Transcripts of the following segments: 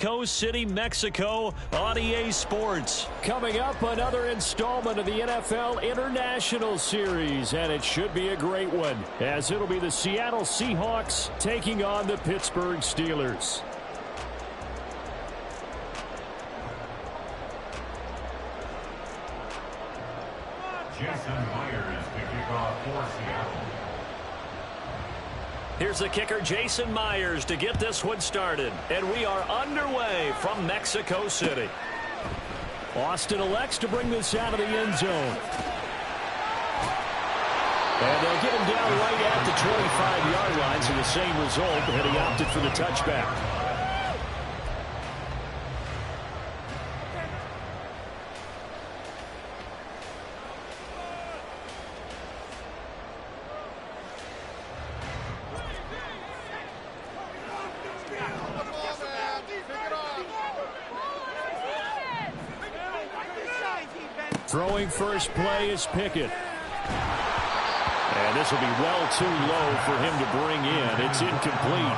Mexico City, Mexico on EA Sports. Coming up, another installment of the NFL International Series, and it should be a great one, as it'll be the Seattle Seahawks taking on the Pittsburgh Steelers. Jason Myers to kick off for Seattle. Here's the kicker, Jason Myers, to get this one started. And we are underway from Mexico City. Austin elects to bring this out of the end zone. And they'll get him down right at the 25-yard line, so the same result, but he opted for the touchback. Throwing first play is Pickett. And this will be well too low for him to bring in. It's incomplete.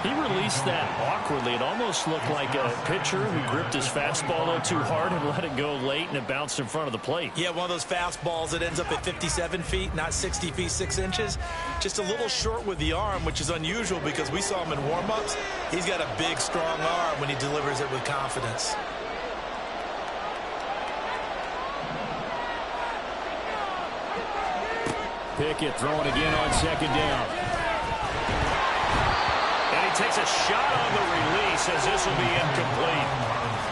He released that awkwardly. It almost looked like a pitcher who gripped his fastball a little too hard and let it go late, and it bounced in front of the plate. Yeah, one of those fastballs that ends up at 57 feet, not 60 feet, 6 inches. Just a little short with the arm, which is unusual because we saw him in warm-ups. He's got a big, strong arm when he delivers it with confidence. Pickett throwing again on second down. And he takes a shot on the release as this will be incomplete.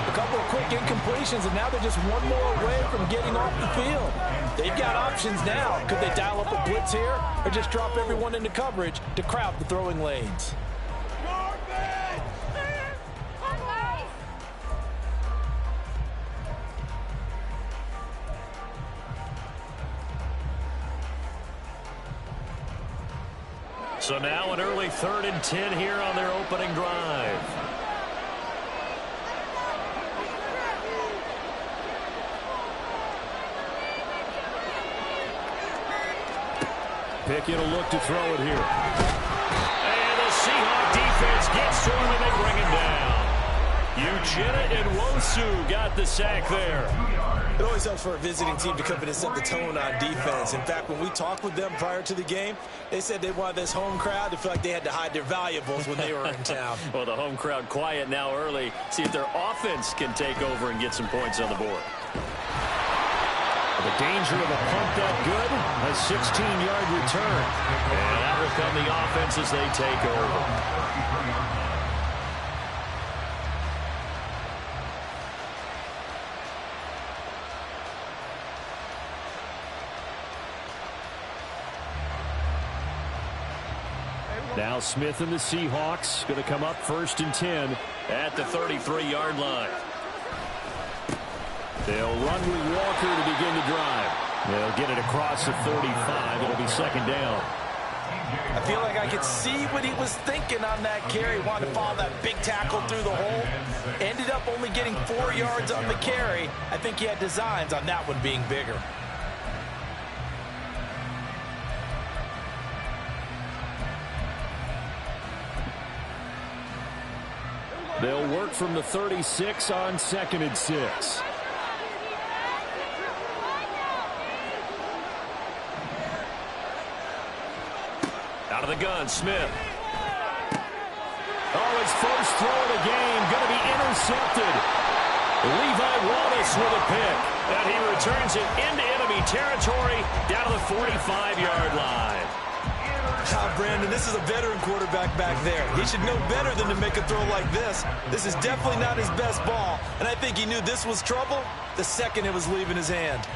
A couple of quick incompletions, and now they're just one more away from getting off the field. They've got options now. Could they dial up a blitz here or just drop everyone into coverage to crowd the throwing lanes? So now an early 3rd and 10 here on their opening drive. Pickett will look to throw it here. And the Seahawk defense gets to him and they bring him down. Uchenna and Nwosu got the sack there. It always helps for a visiting team to come in and set the tone on defense. In fact, when we talked with them prior to the game, they said they wanted this home crowd to feel like they had to hide their valuables when they were in town. Well, the home crowd quiet now early. See if their offense can take over and get some points on the board. The danger of a pump that good, a 16-yard return. And out will come the offense as they take over. Now Smith and the Seahawks going to come up 1st and 10 at the 33-yard line. They'll run with Walker to begin the drive. They'll get it across the 35. It'll be second down. I feel like I could see what he was thinking on that carry. Wanted to follow that big tackle through the hole. Ended up only getting 4 yards on the carry. I think he had designs on that one being bigger. They'll work from the 36 on 2nd and 6. Out of the gun, Smith. Oh, his first throw of the game going to be intercepted. Levi Wallace with a pick. And he returns it into enemy territory down to the 45-yard line. Brandon, this is a veteran quarterback back there. He should know better than to make a throw like this. This is definitely not his best ball, and I think he knew this was trouble the second it was leaving his hand.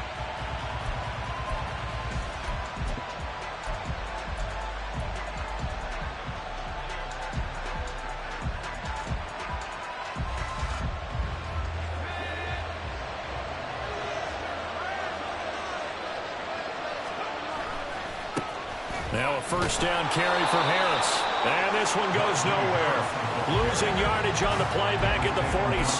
Now a first down carry for Harris. And this one goes nowhere. Losing yardage on the play back at the 46.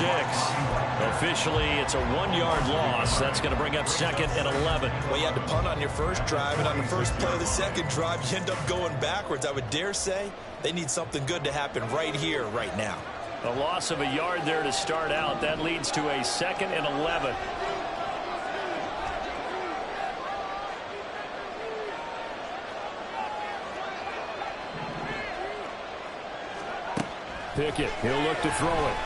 Officially, it's a 1-yard loss. That's going to bring up 2nd and 11. Well, you had to punt on your first drive, and on the first play of the second drive, you end up going backwards. I would dare say they need something good to happen right here, right now. A loss of a yard there to start out. That leads to a 2nd and 11. Pickett, he'll look to throw it.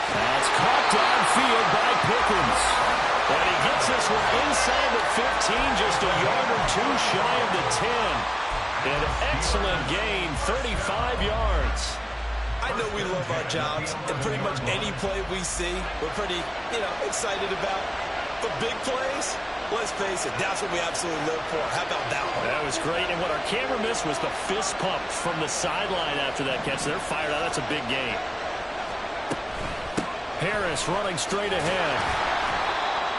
That's caught downfield by Pickens. And he gets this one inside the 15, just a yard or two shy of the 10. An excellent gain, 35 yards. I know we love our jobs, and pretty much any play we see, we're pretty, excited about. But big plays, let's face it, that's what we absolutely live for. How about that one? That was great, and what our camera missed was the fist pump from the sideline after that catch. They're fired out. That's a big gain. Harris running straight ahead.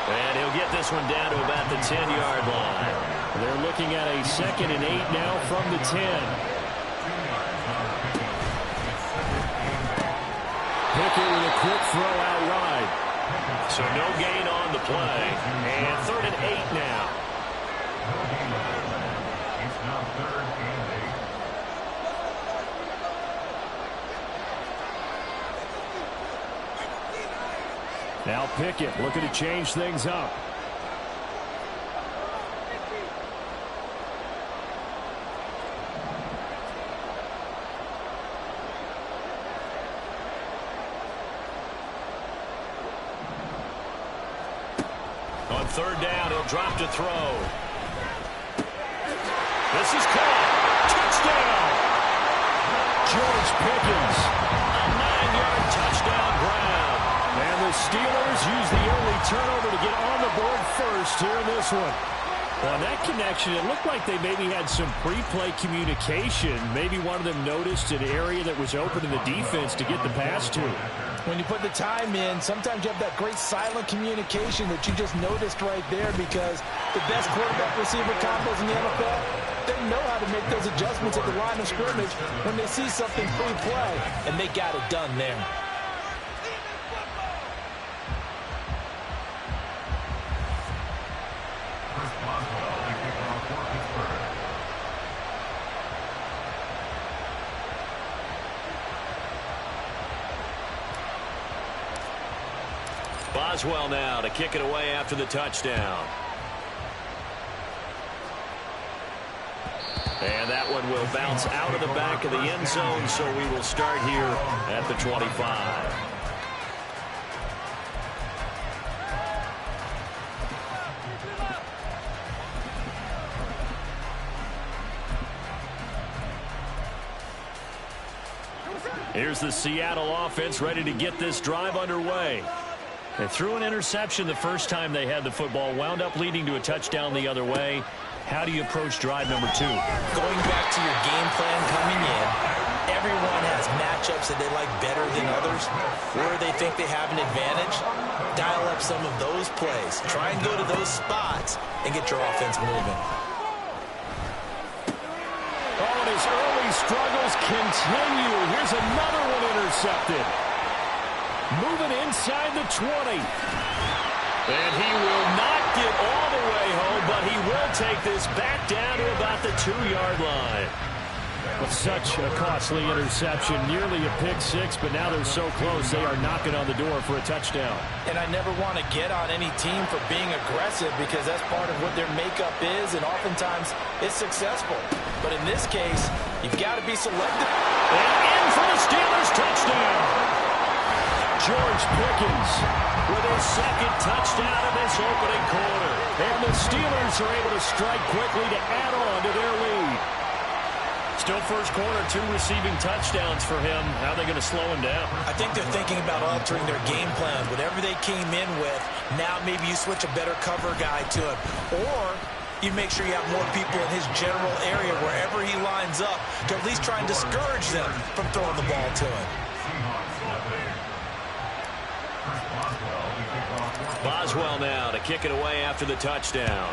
And he'll get this one down to about the 10-yard line. They're looking at a 2nd and 8 now from the 10. Pickett with a quick throw out wide. So no gain on the play. And 3rd and 8 now. It's now 3rd and 8. Now Pickett looking to change things up. On 3rd down, he'll drop to throw. This is caught. Touchdown! George Pickens. A 9-yard touchdown grab. And the Steelers use the early turnover to get on the board first here in this one. On that connection, it looked like they maybe had some pre-play communication. Maybe one of them noticed an area that was open in the defense to get the pass to. When you put the time in, sometimes you have that great silent communication that you just noticed right there, because the best quarterback-receiver combos in the NFL, they know how to make those adjustments at the line of scrimmage when they see something pre-play, and they got it done there. Boswell now to kick it away after the touchdown. And that one will bounce out of the back of the end zone, so we will start here at the 25. Here's the Seattle offense ready to get this drive underway. They threw an interception the first time they had the football, wound up leading to a touchdown the other way. How do you approach drive number 2? Going back to your game plan coming in, everyone has matchups that they like better than others. Where they think they have an advantage, dial up some of those plays. Try and go to those spots and get your offense moving. Oh, and his early struggles continue. Here's another one intercepted. Moving inside the 20. And he will not get all the way home, but he will take this back down to about the 2-yard line. Well, such a costly interception, nearly a pick six, but now they're so close they are knocking on the door for a touchdown. And I never want to get on any team for being aggressive, because that's part of what their makeup is, and oftentimes it's successful. But in this case, you've got to be selective. And in for the Steelers touchdown. George Pickens with his second touchdown in this opening quarter. And the Steelers are able to strike quickly to add on to their lead. Still first quarter, 2 receiving touchdowns for him. How are they going to slow him down? I think they're thinking about altering their game plan. Whatever they came in with, now maybe you switch a better cover guy to him. Or you make sure you have more people in his general area wherever he lines up to at least try and discourage them from throwing the ball to him. Boswell now to kick it away after the touchdown.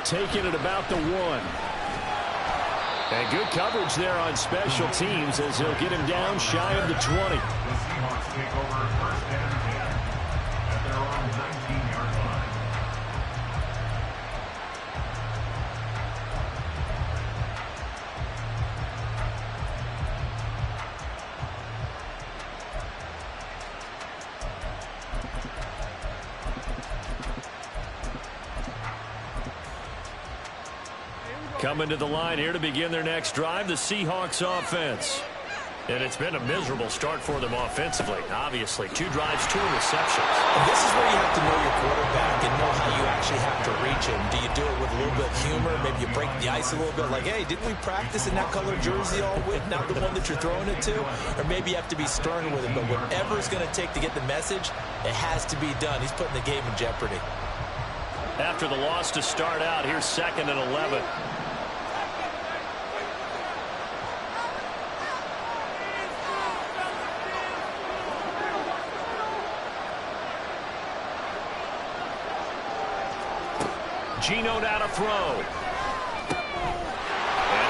Taking it about the 1. And good coverage there on special teams as he'll get him down shy of the 20. The Seahawks take over 1st and 10 at their own 19-yard line. Coming to the line here to begin their next drive, the Seahawks offense. And it's been a miserable start for them offensively. Obviously, 2 drives, 2 interceptions. And this is where you have to know your quarterback and know how you actually have to reach him. Do you do it with a little bit of humor? Maybe you break the ice a little bit like, hey, didn't we practice in that color jersey all week, not the one that you're throwing it to? Or maybe you have to be stern with him. But whatever it's going to take to get the message, it has to be done. He's putting the game in jeopardy. After the loss to start out, here's 2nd and 11. Geno now to throw. And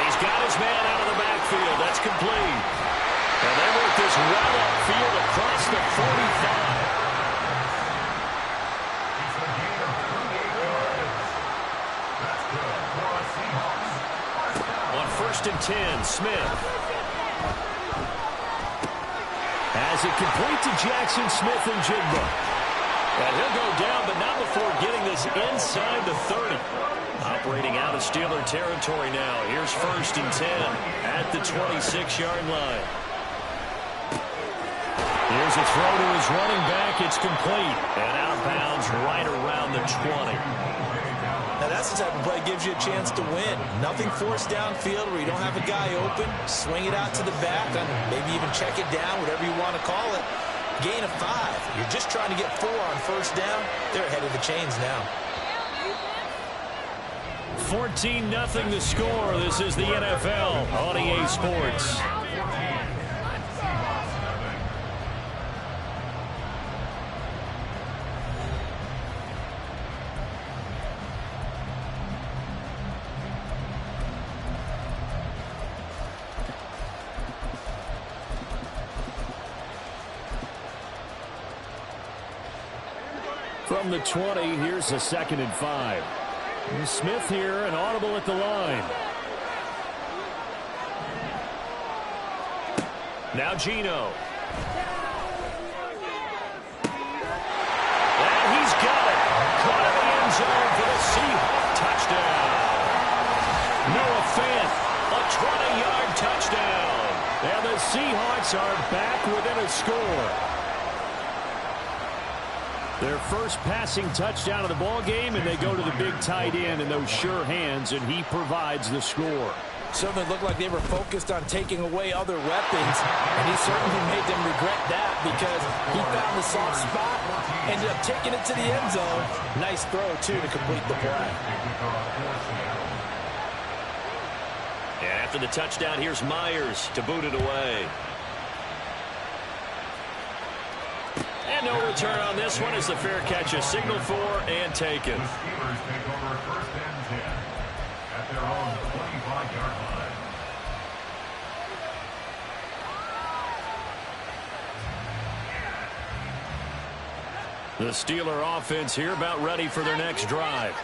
he's got his man out of the backfield. That's complete. And they work this well upfield across the 45. On 1st and 10, Smith. Has it complete to Jackson Smith-Njigba. And he'll go down, but not before getting this inside the 30. Operating out of Steeler territory now. Here's 1st and 10 at the 26-yard line. Here's a throw to his running back. It's complete. And out of bounds right around the 20. Now, that's the type of play that gives you a chance to win. Nothing forced downfield where you don't have a guy open. Swing it out to the back, and maybe even check it down, whatever you want to call it. Gain of 5. You're just trying to get 4 on 1st down. They're ahead of the chains now. 14-0 the score. This is the NFL on EA Sports. From the 20, here's a 2nd and 5. Smith here, an audible at the line. Now Geno. And he's got it. Caught in the end zone for the Seahawks touchdown. Noah Fant, a 20-yard touchdown. And the Seahawks are back within a score. Their first passing touchdown of the ball game, and they go to the big tight end in those sure hands, and he provides the score. Certainly looked like they were focused on taking away other weapons, and he certainly made them regret that because he found the soft spot, ended up taking it to the end zone. Nice throw, too, to complete the play. And after the touchdown, here's Myers to boot it away. And no return on this one as the fair catch is signaled for and taken. The Steelers take over 1st and 10 at their own 25-yard line. The Steeler offense here about ready for their next drive.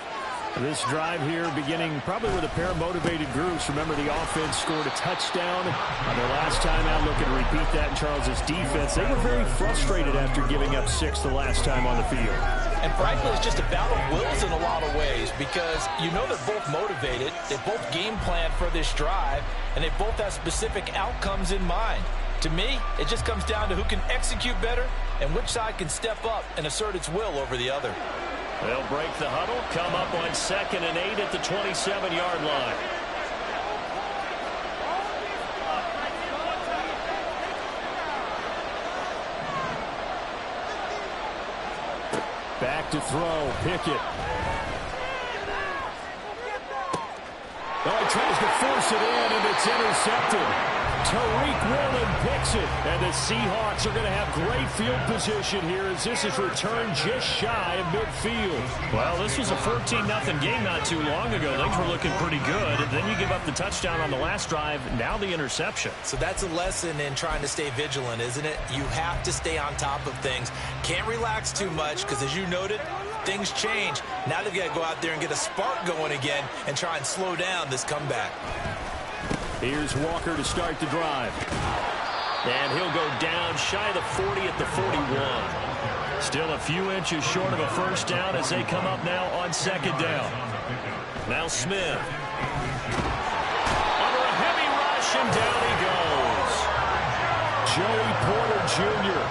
This drive here beginning probably with a pair of motivated groups. Remember, the offense scored a touchdown on their last time out. Looking to repeat that in Charles' defense. They were very frustrated after giving up 6 the last time on the field. And frankly, it's just a battle of wills in a lot of ways because you know they're both motivated. They both game plan for this drive, and they both have specific outcomes in mind. To me, it just comes down to who can execute better and which side can step up and assert its will over the other. They'll break the huddle, come up on 2nd and 8 at the 27-yard line. Back to throw, Pickett. Oh, he tries to force it in, and it's intercepted. Tariq Woolen picks it, and the Seahawks are going to have great field position here as this is returned just shy of midfield. Well, this was a 14-0 game not too long ago. Things were looking pretty good. And then you give up the touchdown on the last drive, now the interception. So that's a lesson in trying to stay vigilant, isn't it? You have to stay on top of things. Can't relax too much because, as you noted, things change. Now they've got to go out there and get a spark going again and try and slow down this comeback. Here's Walker to start the drive. And he'll go down shy of the 40 at the 41. Still a few inches short of a first down as they come up now on 2nd down. Now Smith. completion. Down he goes. Joey Porter Jr.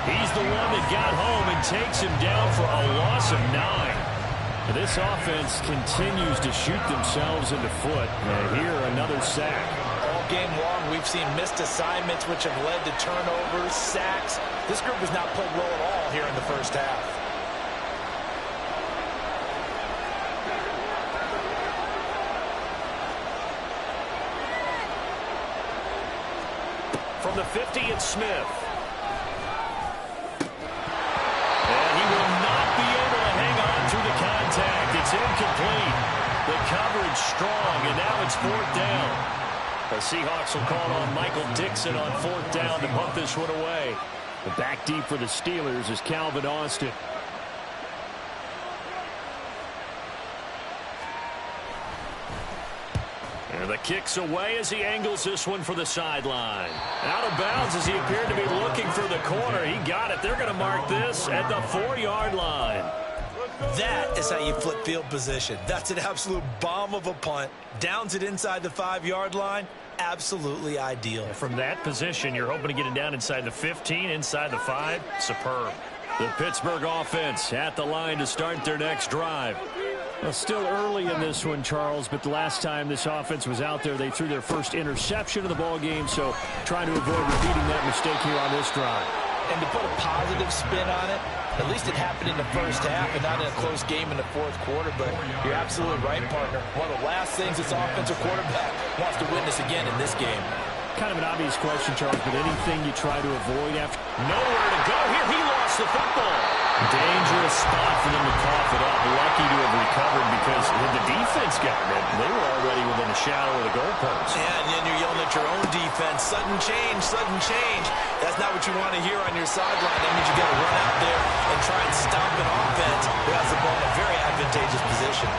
He's the one that got home and takes him down for a loss of 9. This offense continues to shoot themselves in the foot. Here, another sack. All game long, we've seen missed assignments, which have led to turnovers, sacks. This group has not played well at all here in the first half. From the 50, it's Smith. And he will not be able to hang on through the contact. It's incomplete. The coverage strong, and now it's 4th down. The Seahawks will call on Michael Dixon on 4th down to punt this one away. The back deep for the Steelers is Calvin Austin. And the kick's away as he angles this one for the sideline. Out of bounds as he appeared to be looking for the corner. He got it. They're going to mark this at the 4-yard line. That is how you flip field position. That's an absolute bomb of a punt. Downs it inside the 5-yard line. Absolutely ideal. From that position, you're hoping to get it down inside the 15, inside the 5. Superb. The Pittsburgh offense at the line to start their next drive. Well, still early in this one, Charles, but the last time this offense was out there, they threw their first interception of the ball game, so trying to avoid repeating that mistake here on this drive. And to put a positive spin on it, at least it happened in the first half and not in a close game in the 4th quarter, but you're absolutely right, partner. One of the last things this offensive quarterback wants to witness again in this game. Kind of an obvious question, Charles, but anything you try to avoid after... Nowhere to go here. He lost the football. Dangerous spot for them to cough it up. Lucky to have recovered because when the defense got it, they were already within a shadow of the goalpost. Yeah, and then you're yelling at your own defense. Sudden change, sudden change. That's not what you want to hear on your sideline. That means you got to run out there and try and stop an offense who has the ball in a very advantageous position.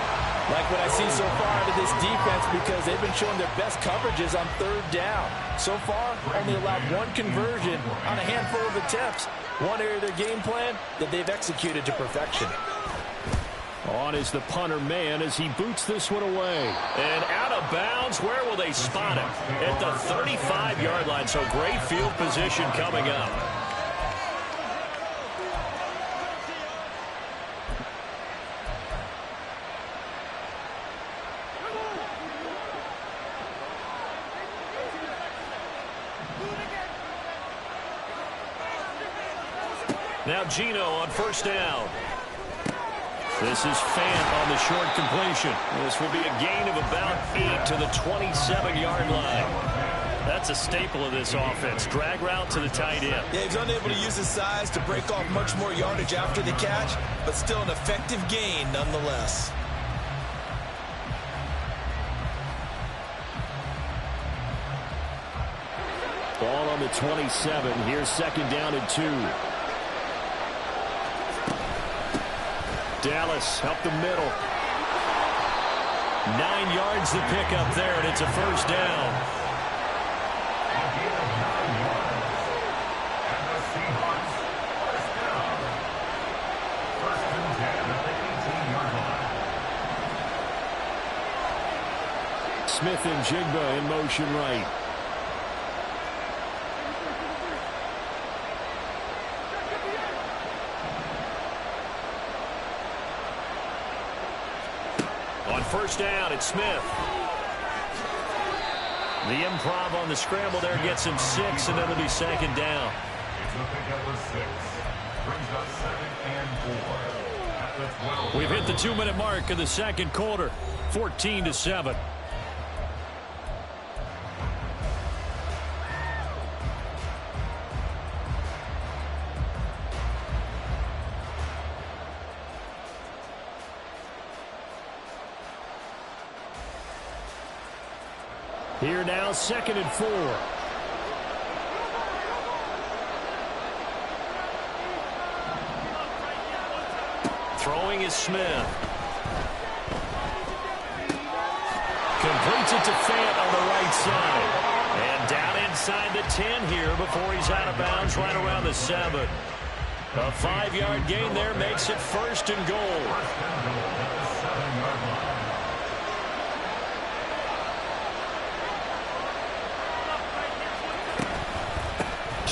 Like what I see so far out of this defense because they've been showing their best coverages on 3rd down. So far, only allowed 1 conversion on a handful of attempts. One area of their game plan that they've executed to perfection. On is the punter man as he boots this one away. And out of bounds, where will they spot him? At the 35-yard line, so great field position coming up. Now Gino on 1st down. This is Fant on the short completion. This will be a gain of about 8 to the 27-yard line. That's a staple of this offense. Drag route to the tight end. Yeah, he's unable to use his size to break off much more yardage after the catch, but still an effective gain nonetheless. Ball on the 27. Here's 2nd down and 2. Dallas up the middle. 9 yards to pick up there, and it's a 1st down. Smith and Jigba in motion right. On 1st down, it's Smith. The improv on the scramble there gets him 6, and it'll be 2nd down. It's a pickup of 6. Brings up 2nd and 4. At the 12. We've hit the 2-minute mark of the 2nd quarter. 14-7. Here now, 2nd and 4. Throwing is Smith. Completes it to Fant on the right side. And down inside the 10 here before he's out of bounds right around the 7. A 5-yard gain there makes it 1st and goal.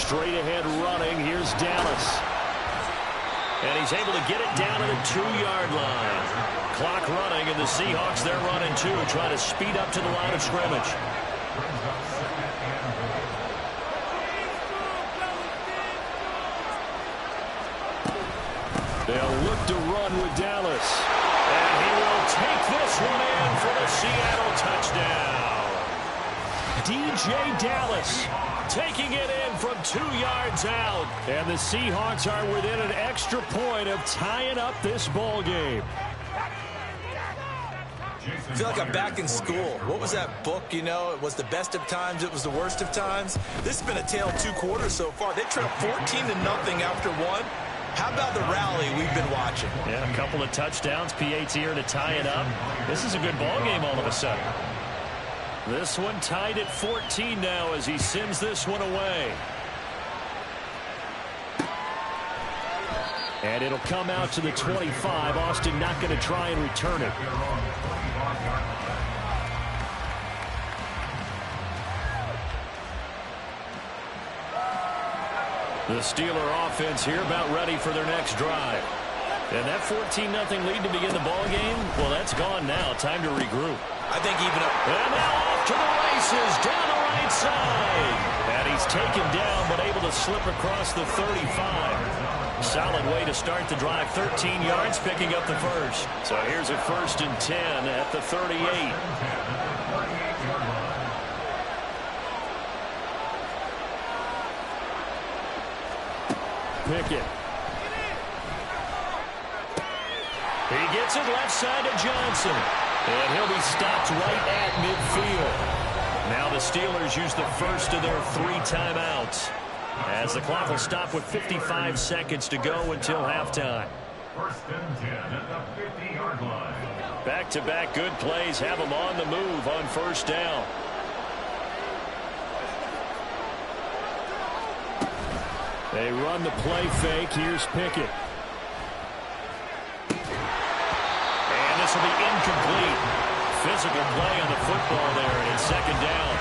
Straight ahead running. Here's Dallas. And he's able to get it down to the 2-yard line. Clock running, and the Seahawks, they're running too, trying to speed up to the line of scrimmage. They'll look to run with Dallas. And he will take this one in for the Seattle touchdown. DJ Dallas taking it in from 2 yards out. And the Seahawks are within an extra point of tying up this ball game. I feel like I'm back in school. What was that book, you know? It was the best of times. It was the worst of times. This has been a tale of 2 quarters so far. They trailed 14-0 after 1. How about the rally we've been watching? Yeah, a couple of touchdowns. PAT here to tie it up. This is a good ball game all of a sudden. This one tied at 14 now as he sends this one away. And it'll come out to the 25. Austin not going to try and return it. The Steeler offense here about ready for their next drive. And that 14-0 lead to begin the ball game, well, that's gone now. Time to regroup. I think even up. And now off to the races down the right side. And he's taken down but able to slip across the 35. Solid way to start the drive. 13 yards, picking up the first. So here's a 1st and 10 at the 38. Pickett. He gets it left side to Johnson. And he'll be stopped right at midfield. Now the Steelers use the first of their 3 timeouts, as the clock will stop with 55 seconds to go until halftime. 1st and 10 at the 50-yard line. Back-to-back good plays have them on the move on 1st down. They run the play fake. Here's Pickett. And this will be incomplete. Physical play on the football there, and it's 2nd down.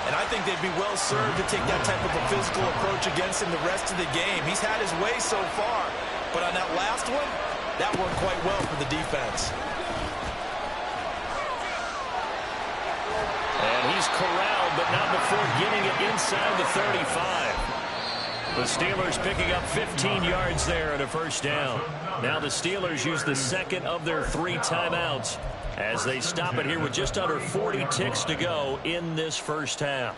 And I think they'd be well served to take that type of a physical approach against him the rest of the game. He's had his way so far, but on that last one, that worked quite well for the defense. And he's corralled, but not before getting it inside the 35. The Steelers picking up 15 yards there at a 1st down. Now the Steelers use the 2nd of their 3 timeouts as they stop it here with just under 40 ticks to go in this 1st half.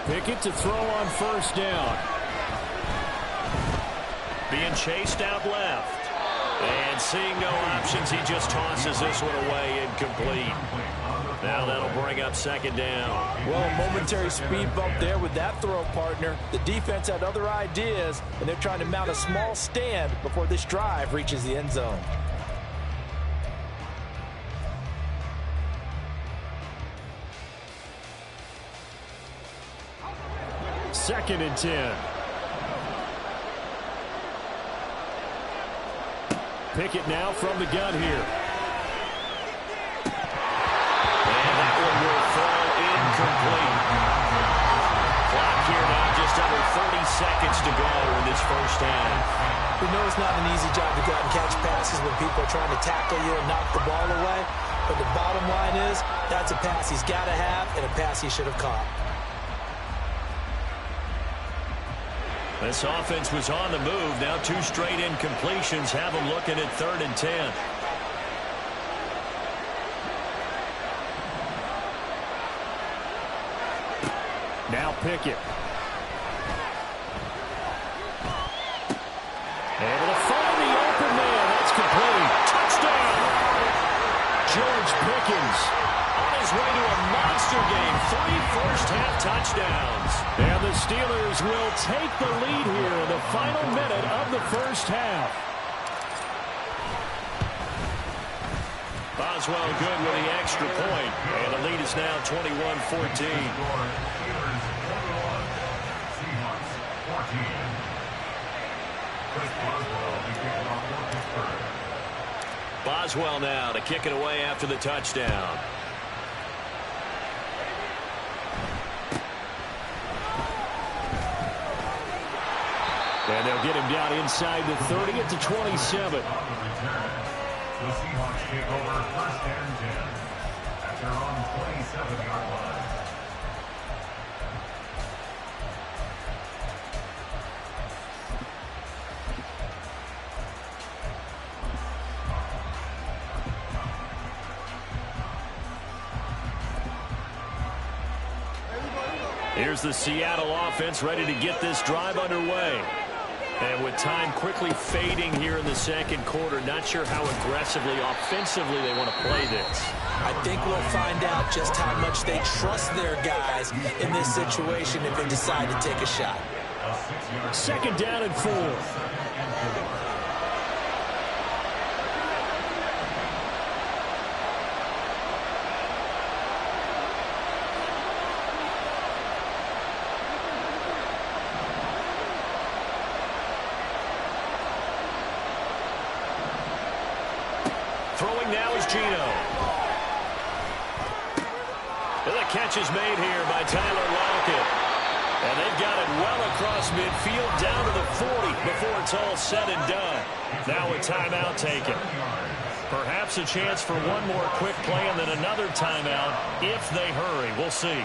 Pickett to throw on 1st down. Being chased out left. And seeing no options, he just tosses this one away, incomplete. Now that'll bring up 2nd down. Well, a momentary speed bump there with that throw, partner. The defense had other ideas, and they're trying to mount a small stand before this drive reaches the end zone. Second and 10. Pickett now from the gun here. And that one will fall incomplete. Clock here now, just under 30 seconds to go in this 1st half. We know it's not an easy job to go out and catch passes when people are trying to tackle you and knock the ball away. But the bottom line is, that's a pass he's got to have and a pass he should have caught. This offense was on the move. Now 2 straight incompletions have them looking at 3rd and 10. Now Pickett. Able to find the open man. That's complete. Touchdown! George Pickens on his way to a monster game. 3 first-half touchdowns. And the Steelers will take the lead here in the final minute of the 1st half. Boswell good with the extra point. And the lead is now 21-14. Seahawks 14. Boswell now to kick it away after the touchdown. And they'll get him down inside the 30 at the 27. The Seahawks take over first and 10 at their own 27-yard line. Here's the Seattle offense ready to get this drive underway. And with time quickly fading here in the second quarter, not sure how aggressively, offensively they want to play this. I think we'll find out just how much they trust their guys in this situation if they decide to take a shot. Second down and 4. Throwing now is Gino. And the catch is made here by Tyler Lockett. And they've got it well across midfield down to the 40 before it's all said and done. Now a timeout taken. Perhaps a chance for one more quick play and then another timeout if they hurry. We'll see.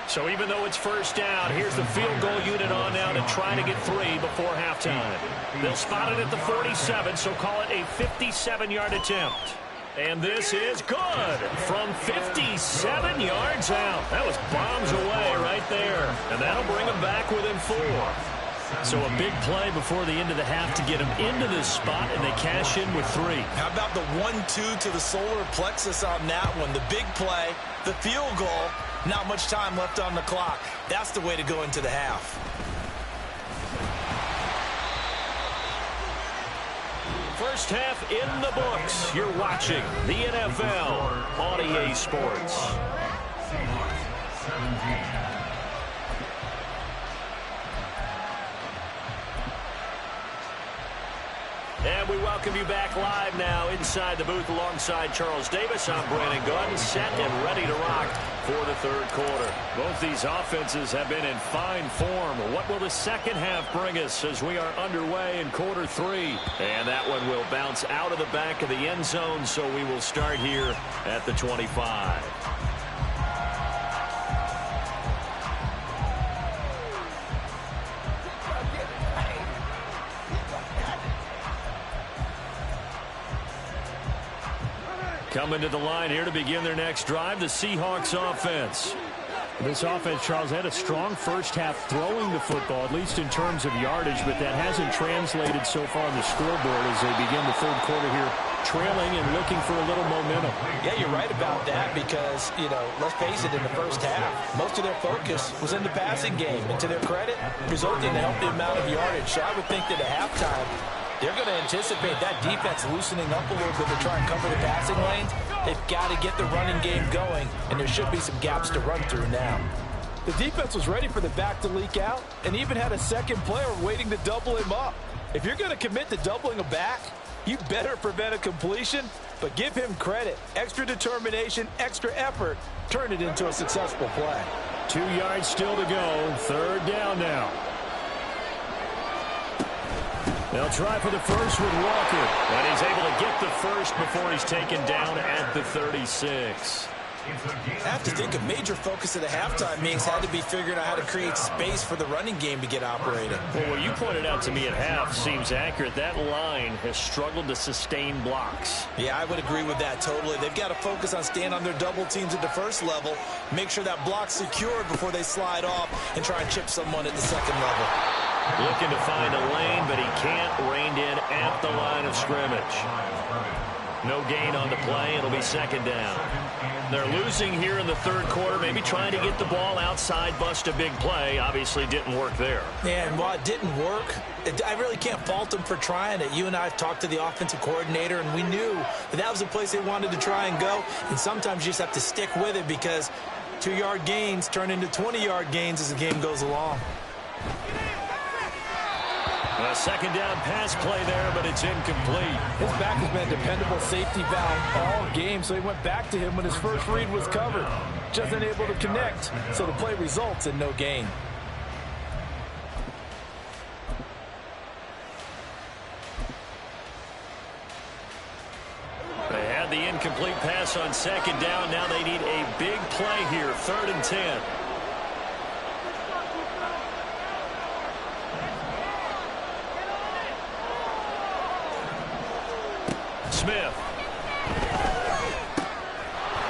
So even though it's first down, here's the field goal unit on now to try to get 3 before halftime. They'll spot it at the 47, so call it a 57-yard attempt. And this is good from 57 yards out. That was bombs away right there. And that'll bring them back within 4. So a big play before the end of the half to get them into this spot, and they cash in with 3. How about the 1-2 to the solar plexus on that one? The big play, the field goal. Not much time left on the clock. That's the way to go into the half. First half in the books. You're watching the NFL on EA Sports. Seahawks 17. And we welcome you back live now inside the booth alongside Charles Davis. I'm Brandon Gordon, set and ready to rock for the third quarter. Both these offenses have been in fine form. What will the second half bring us as we are underway in quarter 3? And that one will bounce out of the back of the end zone, so we will start here at the 25. Coming to the line here to begin their next drive, the Seahawks offense. This offense, Charles, had a strong first half throwing the football, at least in terms of yardage, but that hasn't translated so far on the scoreboard as they begin the third quarter here, trailing and looking for a little momentum. Yeah, you're right about that because, let's face it, in the first half, most of their focus was in the passing game. And to their credit, resulting in a healthy amount of yardage. So I would think that at halftime, they're going to anticipate that defense loosening up a little bit to try and cover the passing lanes. They've got to get the running game going, and there should be some gaps to run through now. The defense was ready for the back to leak out and even had a second player waiting to double him up. If you're going to commit to doubling a back, you better prevent a completion, but give him credit. Extra determination, extra effort, turn it into a successful play. 2 yards still to go. Third down now. They'll try for the first with Walker. And he's able to get the first before he's taken down at the 36. I have to think a major focus at the halftime meetings had to be figuring out how to create space for the running game to get operating. Well, what you pointed out to me at half seems accurate. That line has struggled to sustain blocks. Yeah, I would agree with that totally. They've got to focus on staying on their double teams at the first level, make sure that block's secured before they slide off and try and chip someone at the second level. Looking to find a lane, but he can't. Reined in at the line of scrimmage. No gain on the play. It'll be second down. They're losing here in the third quarter, maybe trying to get the ball outside, bust a big play. Obviously didn't work there. Yeah, and while it didn't work, I really can't fault them for trying it. You and I have talked to the offensive coordinator, and we knew that was the place they wanted to try and go. And sometimes you just have to stick with it because 2-yard gains turn into 20-yard gains as the game goes along. A second down pass play there, but it's incomplete. His back has been a dependable safety valve all game, so he went back to him when his first read was covered. Just unable to connect, so the play results in no gain. They had the incomplete pass on second down. Now they need a big play here, 3rd and 10. Smith.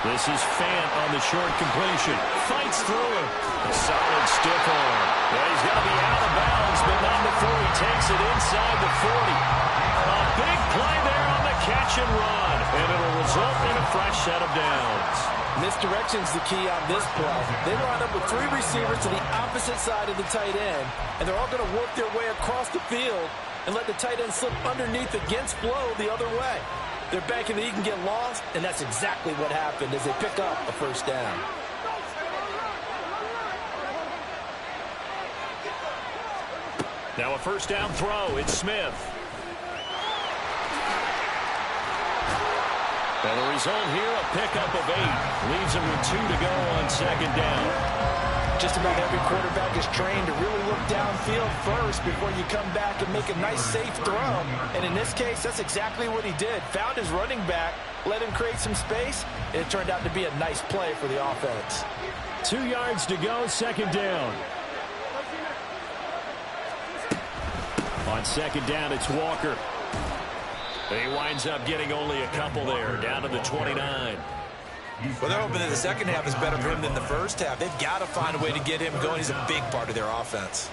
This is Fant on the short completion. Fights through him. A solid stiff arm. Well, he's got to be out of bounds, but not before he takes it inside the 40. A big play there on the catch and run. And it'll result in a fresh set of downs. Misdirection's the key on this play. They line up with 3 receivers to the opposite side of the tight end, and they're all going to work their way across the field and let the tight end slip underneath against flow the other way. They're banking that he can get lost, and that's exactly what happened as they pick up a first down. Now a first down throw. It's Smith. And the result here, a pickup of 8. Leaves him with 2 to go on second down. Just about every quarterback is trained to really look downfield first before you come back and make a nice, safe throw. And in this case, that's exactly what he did. Found his running back, let him create some space, and it turned out to be a nice play for the offense. 2 yards to go, second down. On second down, it's Walker. He winds up getting only a couple there, down to the 29. Well, they're hoping that the second half is better for him than the first half. They've got to find a way to get him going. He's a big part of their offense.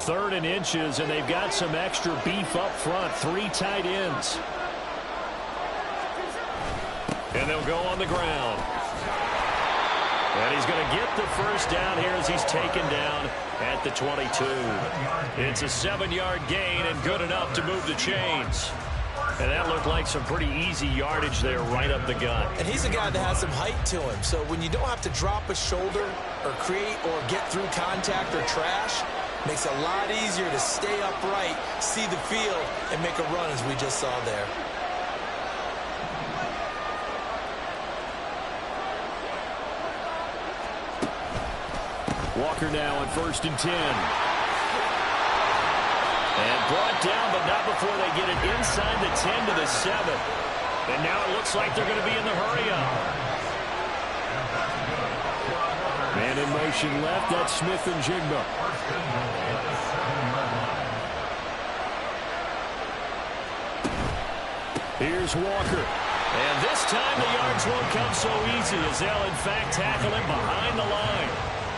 Third and inches, and they've got some extra beef up front. 3 tight ends. And they'll go on the ground. And he's going to get the first down here as he's taken down at the 22. It's a 7-yard gain and good enough to move the chains. And that looked like some pretty easy yardage there right up the gut. And he's a guy that has some height to him. So when you don't have to drop a shoulder or create or get through contact or trash, makes it a lot easier to stay upright, see the field, and make a run as we just saw there. Walker now on 1st and 10. And brought down, but not before they get it inside the 10 to the 7. And now it looks like they're going to be in the hurry-up. Man in motion left. That's Smith and Jigba. Here's Walker. And this time the yards won't come so easy as they'll, in fact, tackle him behind the line.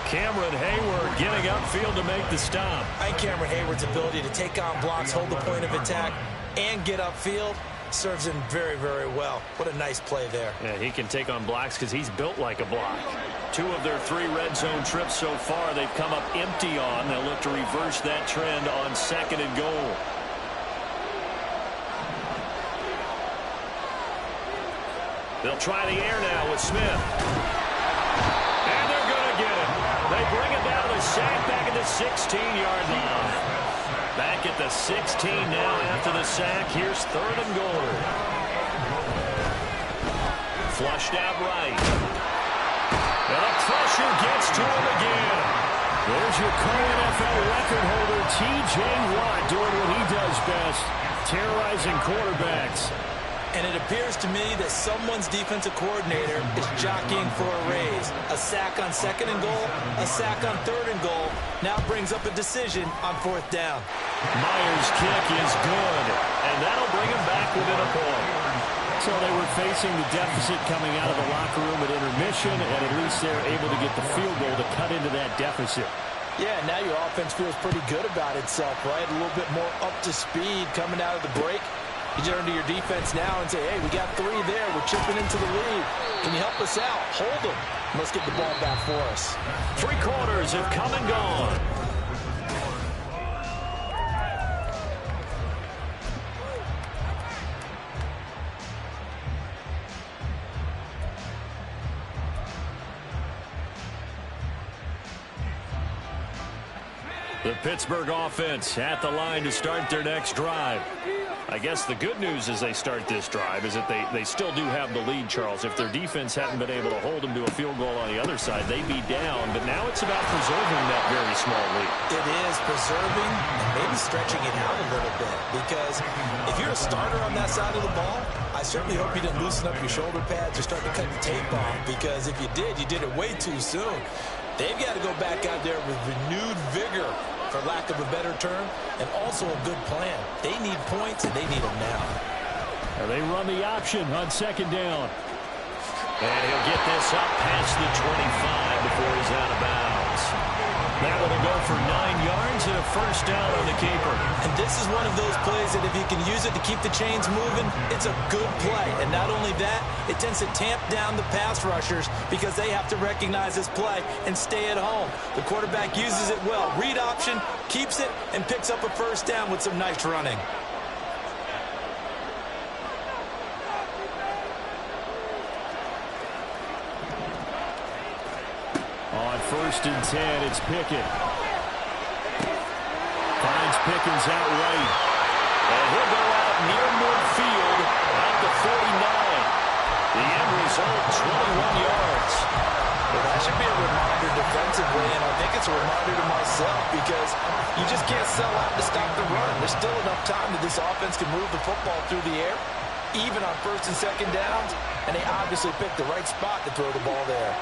Cameron Hayward getting upfield to make the stop. I think Cameron Hayward's ability to take on blocks, hold the point of attack, and get upfield serves him very, very well. What a nice play there. Yeah, he can take on blocks because he's built like a block. 2 of their 3 red zone trips so far they've come up empty on. They'll look to reverse that trend on 2nd and goal. They'll try the air now with Smith. And they're going to get it. They bring it down to sack back at the 16-yard line. Back at the 16 now after the sack. Here's 3rd and goal. Flushed out right. And the pressure gets to him again. There's your co-NFL record holder, T.J. Watt, doing what he does best, terrorizing quarterbacks. And it appears to me that someone's defensive coordinator is jockeying for a raise. A sack on 2nd and goal, a sack on 3rd and goal. Now brings up a decision on 4th down. Myers' kick is good, and that'll bring him back within a point. So they were facing the deficit coming out of the locker room at intermission, and at least they're able to get the field goal to cut into that deficit. Yeah, now your offense feels pretty good about itself, right? A little bit more up to speed coming out of the break. You turn to your defense now and say, hey, we got 3 there. We're chipping into the lead. Can you help us out? Hold them. Let's get the ball back for us. 3 quarters have come and gone. The Pittsburgh offense at the line to start their next drive. I guess the good news as they start this drive is that they still do have the lead, Charles. If their defense hadn't been able to hold them to a field goal on the other side, they'd be down. But now it's about preserving that very small lead. It is preserving and maybe stretching it out a little bit. Because if you're a starter on that side of the ball, I certainly hope you didn't loosen up your shoulder pads or start to cut the tape off. Because if you did it way too soon. They've got to go back out there with renewed vigor, for lack of a better term, and also a good plan. They need points, and they need them now. They run the option on second down. And he'll get this up past the 25 before he's out of bounds. That will go for 9 yards and a first down on the keeper. And this is one of those plays that if you can use it to keep the chains moving, it's a good play. And not only that, it tends to tamp down the pass rushers because they have to recognize this play and stay at home. The quarterback uses it well. Read option, keeps it, and picks up a first down with some nice running. On 1st and 10, it's Pickett. Finds Pickens out right. And he'll go out near midfield at the 49. The end result, 21 yards. Well, that should be a reminder defensively, and I think it's a reminder to myself because you just can't sell out to stop the run. There's still enough time that this offense can move the football through the air, even on 1st and 2nd downs, and they obviously picked the right spot to throw the ball there.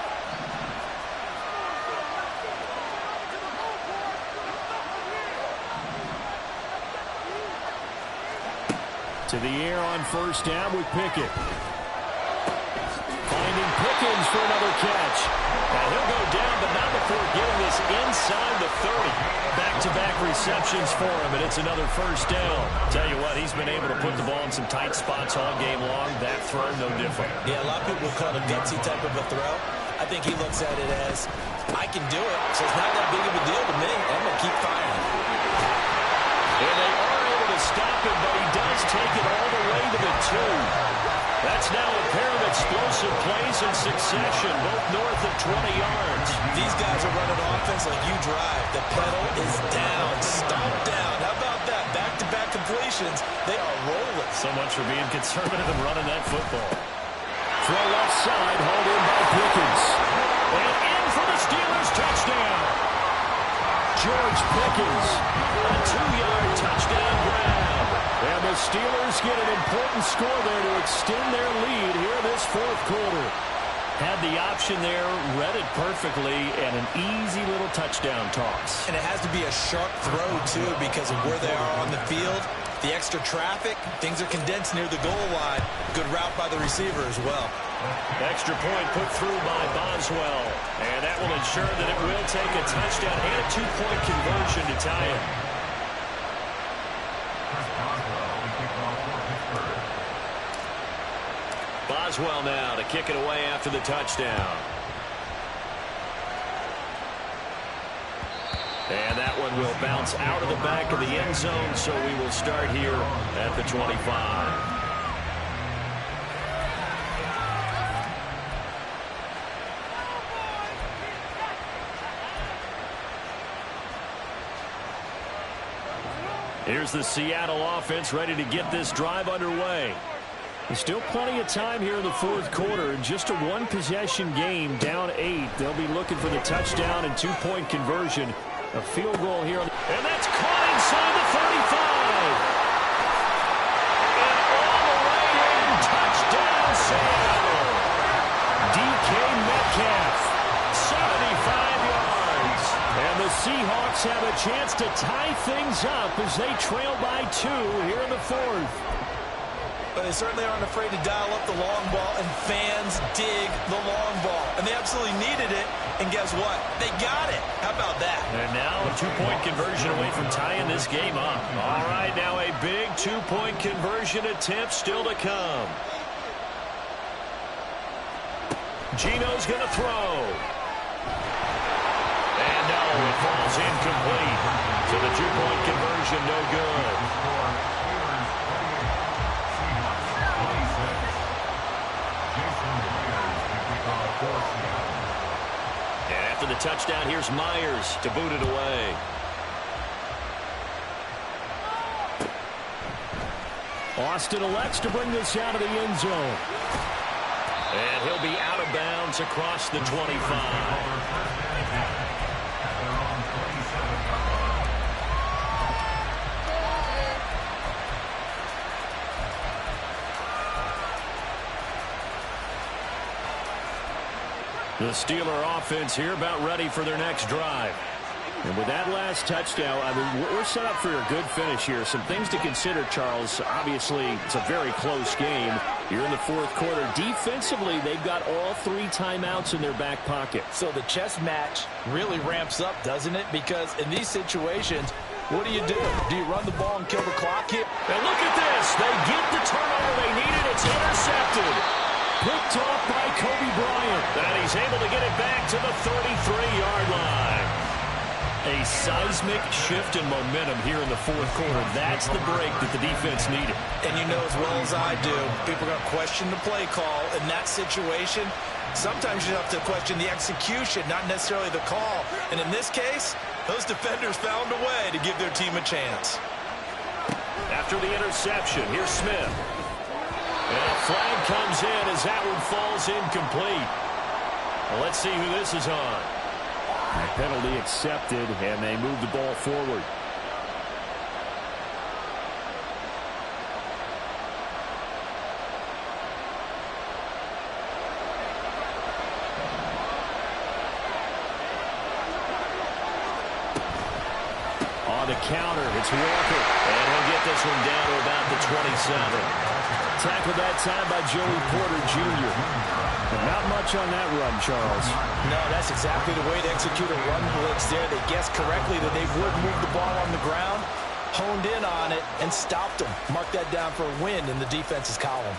To the air on 1st down with Pickett. Finding Pickens for another catch. Now he'll go down, but not before getting this inside the 30. Back-to-back receptions for him, and it's another first down. Tell you what, he's been able to put the ball in some tight spots all game long. That throw, no different. Yeah, a lot of people will call it a gutsy type of a throw. I think he looks at it as, I can do it, so it's not that big of a deal to me. I'm going to keep firing. And they are able to stop him, but he does take it all the way to the 2. That's now a pair of explosive plays in succession, both north of 20 yards. These guys are running offense like you drive. The pedal is down, stomp down. How about that? Back-to-back completions. They are rolling. So much for being conservative and running that football. Throw left side, hauled in by Pickens. And in for the Steelers touchdown. George Pickens, a 2-yard touchdown grab. And the Steelers get an important score there to extend their lead here in this 4th quarter. Had the option there, read it perfectly, and an easy little touchdown toss. And it has to be a sharp throw, too, because of where they are on the field. The extra traffic, things are condensed near the goal line. Good route by the receiver as well. Extra point put through by Boswell. And that will ensure that it will take a touchdown and a 2-point conversion to tie it. Boswell now to kick it away after the touchdown. And that one will bounce out of the back of the end zone, so we will start here at the 25. Here's the Seattle offense ready to get this drive underway. There's still plenty of time here in the 4th quarter. In just a 1-possession game, down 8. They'll be looking for the touchdown and 2-point conversion. A field goal here. And that's caught inside the 35. And all the way in. Touchdown, Seattle. DK Metcalf, 75 yards. And the Seahawks have a chance to tie things up as they trail by 2 here in the 4th. but they certainly aren't afraid to dial up the long ball, and fans dig the long ball. And they absolutely needed it, and guess what? They got it. How about that? And now a two-point conversion away from tying this game up. All right, now a big two-point conversion attempt still to come. Gino's going to throw. And no, it falls incomplete. So the two-point conversion no good. And after the touchdown, here's Myers to boot it away. Austin elects to bring this out of the end zone. And he'll be out of bounds across the 25. The Steeler offense here about ready for their next drive. And with that last touchdown, I mean, we're set up for a good finish here. Some things to consider, Charles. Obviously, it's a very close game. You're in the fourth quarter. Defensively, they've got all 3 timeouts in their back pocket. So the chess match really ramps up, doesn't it? Because in these situations, what do? Do you run the ball and kill the clock here? And look at this. They get the turnover they needed. It's intercepted. Picked off by Kobe Bryant. And he's able to get it back to the 33-yard line. A seismic shift in momentum here in the fourth quarter. That's the break that the defense needed. And you know as well as I do, people are going to question the play call. In that situation, sometimes you have to question the execution, not necessarily the call. And in this case, those defenders found a way to give their team a chance. After the interception, here's Smith. And a flag comes in as that one falls incomplete. Well, let's see who this is on. Penalty accepted, and they move the ball forward. On the counter, it's Walker. And he'll get this one down to about the 27. Tackled that time by Joey Porter Jr. But not much on that run, Charles. No, that's exactly the way to execute a run blitz there. They guessed correctly that they would move the ball on the ground, honed in on it, and stopped them. Mark that down for a win in the defense's column.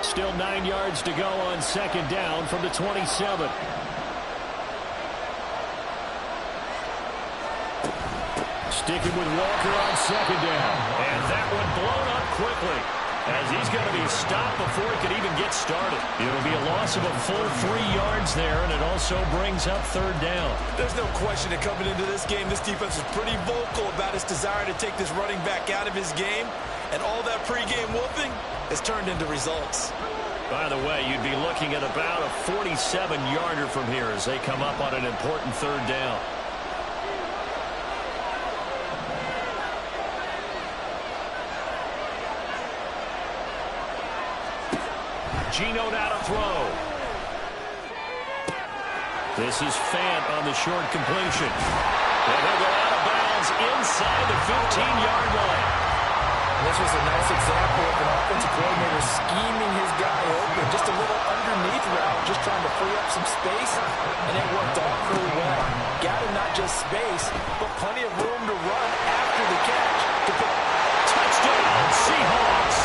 Still 9 yards to go on second down from the 27. Sticking with Walker on second down. And that one blown up quickly as he's going to be stopped before he could even get started. It'll be a loss of a full 3 yards there, and it also brings up third down. There's no question that coming into this game, this defense is pretty vocal about its desire to take this running back out of his game, and all that pregame whooping has turned into results. By the way, you'd be looking at about a 47-yarder from here as they come up on an important third down. Gino now to throw. This is Fant on the short completion. And he'll go out of bounds inside the 15-yard line. This was a nice example of an offensive coordinator scheming his guy open. Just a little underneath route, just trying to free up some space, and it worked out really well. Got him not just space, but plenty of room to run after the catch. Touchdown, Seahawks.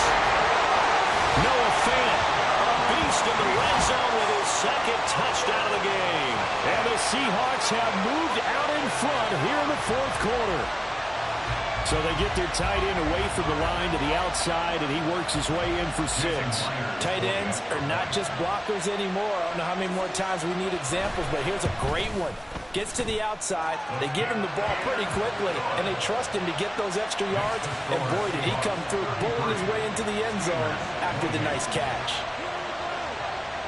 Noah Fant, a beast in the red zone with his second touchdown of the game. And the Seahawks have moved out in front here in the fourth quarter. So they get their tight end away from the line to the outside, and he works his way in for 6. Tight ends are not just blockers anymore. I don't know how many more times we need examples, but here's a great one. Gets to the outside, they give him the ball pretty quickly, and they trust him to get those extra yards, and boy, did he come through, bulling his way into the end zone after the nice catch.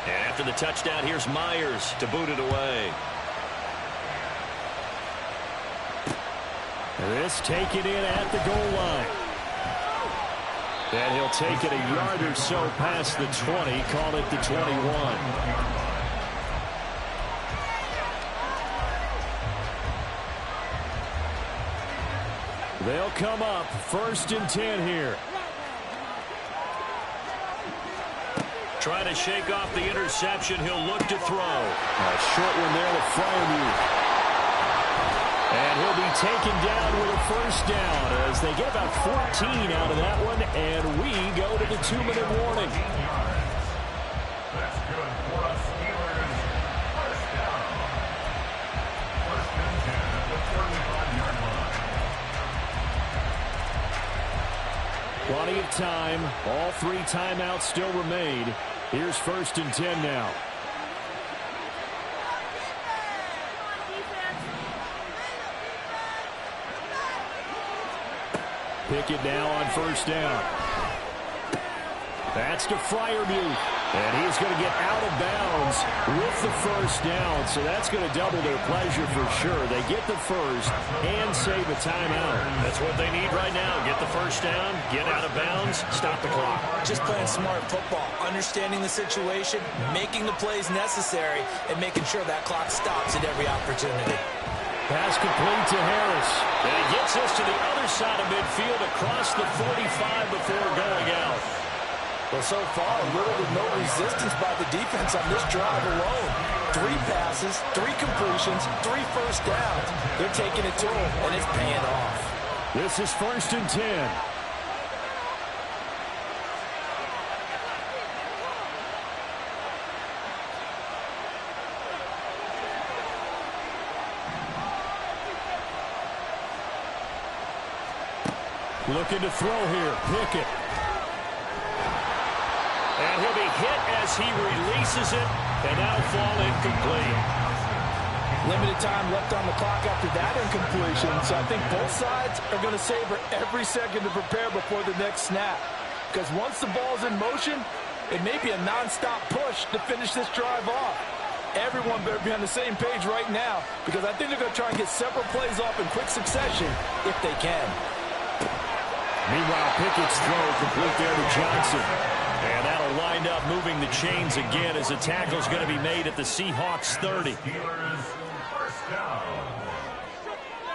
And after the touchdown, here's Myers to boot it away. This taken in at the goal line. And he'll take it a yard or so past the 20, call it the 21. They'll come up 1st and 10 here. Trying to shake off the interception. He'll look to throw. A short one there to Fryermuth. And he'll be taken down with a 1st down as they get about 14 out of that one. And we go to the 2-minute warning. That's good for us. Steelers, 1st down. 1st and 10 at the 35-yard line. Plenty of time. All 3 timeouts still remain. Here's 1st and 10 now. Pickett now on 1st down. That's to Fryermuth. And he's going to get out of bounds with the 1st down. So that's going to double their pleasure for sure. They get the 1st and save a timeout. That's what they need right now. Get the 1st down, get out of bounds, stop the clock. Just playing smart football, understanding the situation, making the plays necessary, and making sure that clock stops at every opportunity. Pass complete to Harris. And he gets us to the other side of midfield across the 45 before going out. Well, so far, little to no resistance by the defense on this drive alone. 3 passes, 3 completions, 3 1st downs. They're taking it to him, and it's paying off. This is 1st and 10. Looking to throw here. Pickett. And he'll be hit as he releases it, and that'll fall incomplete. Limited time left on the clock after that incompletion, so I think both sides are going to savor every second to prepare before the next snap. Because once the ball's in motion, it may be a non-stop push to finish this drive off. Everyone better be on the same page right now, because I think they're going to try and get several plays off in quick succession if they can. Meanwhile, Pickett's throw complete there to Johnson. And that'll wind up moving the chains again as the tackle's going to be made at the Seahawks 30. Steelers, 1st down.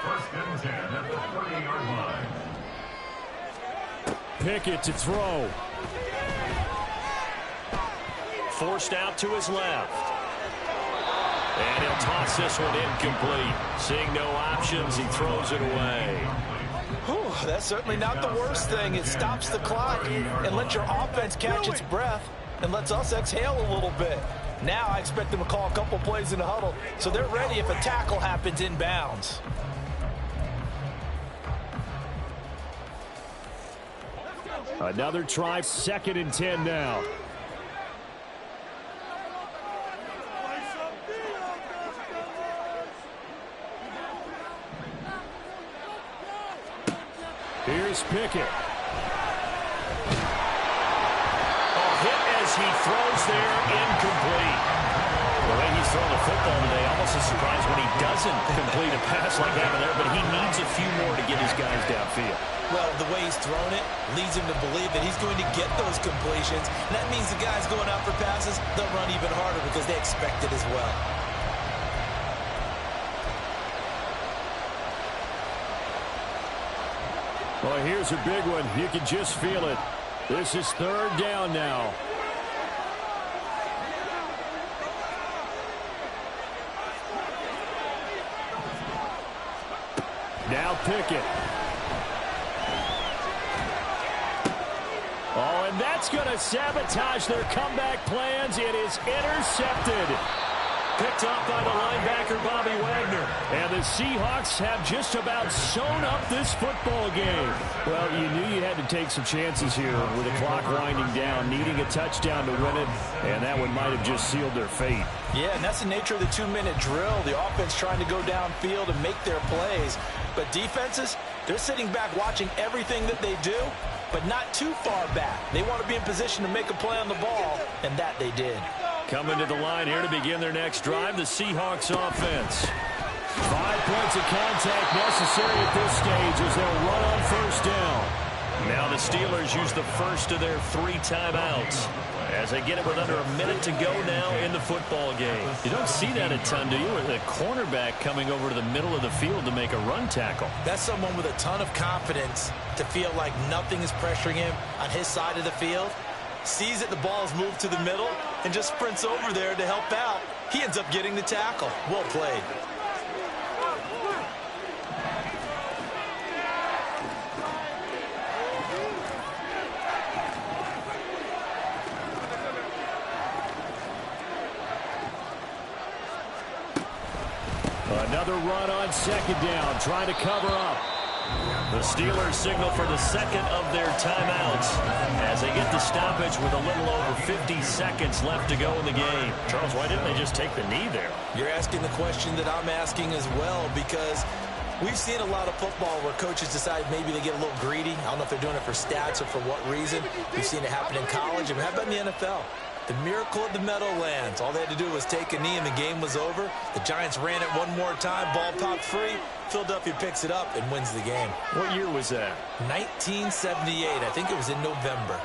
1st and 10 at the 30-yard line. Pickett to throw. Forced out to his left. And he'll toss this one incomplete. Seeing no options, he throws it away. Whew, that's certainly not the worst thing. It stops the clock and lets your offense catch its breath and lets us exhale a little bit. Now I expect them to call a couple plays in the huddle so they're ready if a tackle happens inbounds. Another try, 2nd and 10 now. Here's Pickett. Hit as he throws there, incomplete. The way he's throwing the football today, almost a surprise when he doesn't complete a pass like that there, but he needs a few more to get his guys downfield. Well, the way he's thrown it leads him to believe that he's going to get those completions. And that means the guys going out for passes, they'll run even harder because they expect it as well. Well, here's a big one. You can just feel it. This is 3rd down now. Now Pickett. Oh, and that's going to sabotage their comeback plans. It is intercepted. Picked up by the linebacker, Bobby Wagner. And the Seahawks have just about sewn up this football game. Well, you knew you had to take some chances here with the clock winding down, needing a touchdown to win it, and that one might have just sealed their fate. Yeah, and that's the nature of the 2-minute drill. The offense trying to go downfield and make their plays. But defenses, they're sitting back watching everything that they do, but not too far back. They want to be in position to make a play on the ball, and that they did. Coming to the line here to begin their next drive, the Seahawks offense. 5 points of contact necessary at this stage as they'll run on 1st down. Now the Steelers use the first of their 3 timeouts as they get it with under a minute to go now in the football game. You don't see that a ton, do you? With a cornerback coming over to the middle of the field to make a run tackle. That's someone with a ton of confidence to feel like nothing is pressuring him on his side of the field. Sees that the ball is moved to the middle and just sprints over there to help out. He ends up getting the tackle. Well played. Another run on second down, trying to cover up. The Steelers signal for the second of their timeouts as they get the stoppage with a little over 50 seconds left to go in the game. Charles, why didn't they just take the knee there? You're asking the question that I'm asking as well, because we've seen a lot of football where coaches decide maybe they get a little greedy. I don't know if they're doing it for stats or for what reason. We've seen it happen in college. I mean, how about in the NFL? The miracle of the Meadowlands. All they had to do was take a knee and the game was over. The Giants ran it one more time. Ball popped free. Philadelphia picks it up and wins the game. What year was that? 1978. I think it was in November.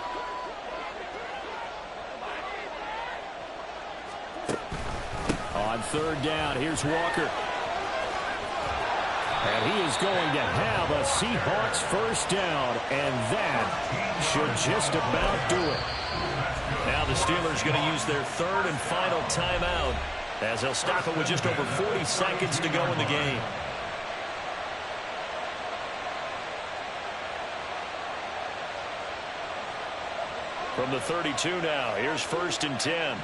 On third down, here's Walker. And he is going to have a Seahawks first down, and that should just about do it. Now the Steelers going to use their third and final timeout as they'll stop it with just over 40 seconds to go in the game. From the 32 now, here's 1st and 10.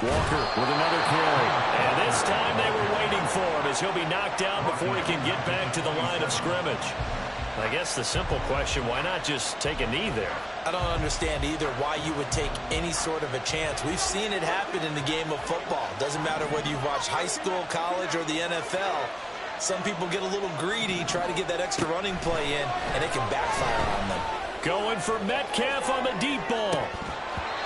Walker with another carry. And this time they were waiting for him as he'll be knocked out before he can get back to the line of scrimmage. I guess the simple question, why not just take a knee there? I don't understand either why you would take any sort of a chance. We've seen it happen in the game of football. Doesn't matter whether you've watched high school, college, or the NFL. Some people get a little greedy, try to get that extra running play in, and it can backfire on them. Going for Metcalf on the deep ball.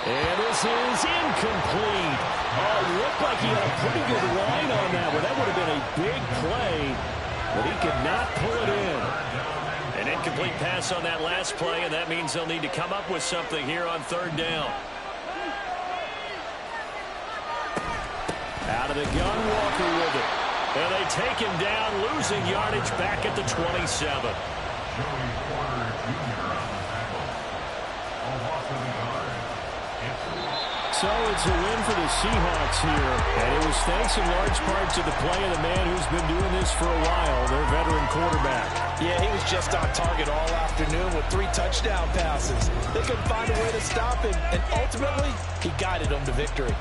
And this is incomplete. Oh, looked like he had a pretty good line on that one. That would have been a big play, but he could not pull it in. An incomplete pass on that last play, and that means they'll need to come up with something here on third down. Out of the gun, Walker with it. And they take him down, losing yardage back at the 27. So it's a win for the Seahawks here, and it was thanks in large part to the play of the man who's been doing this for a while, their veteran quarterback. Yeah, he was just on target all afternoon with 3 touchdown passes. They couldn't find a way to stop him, and ultimately, he guided them to victory.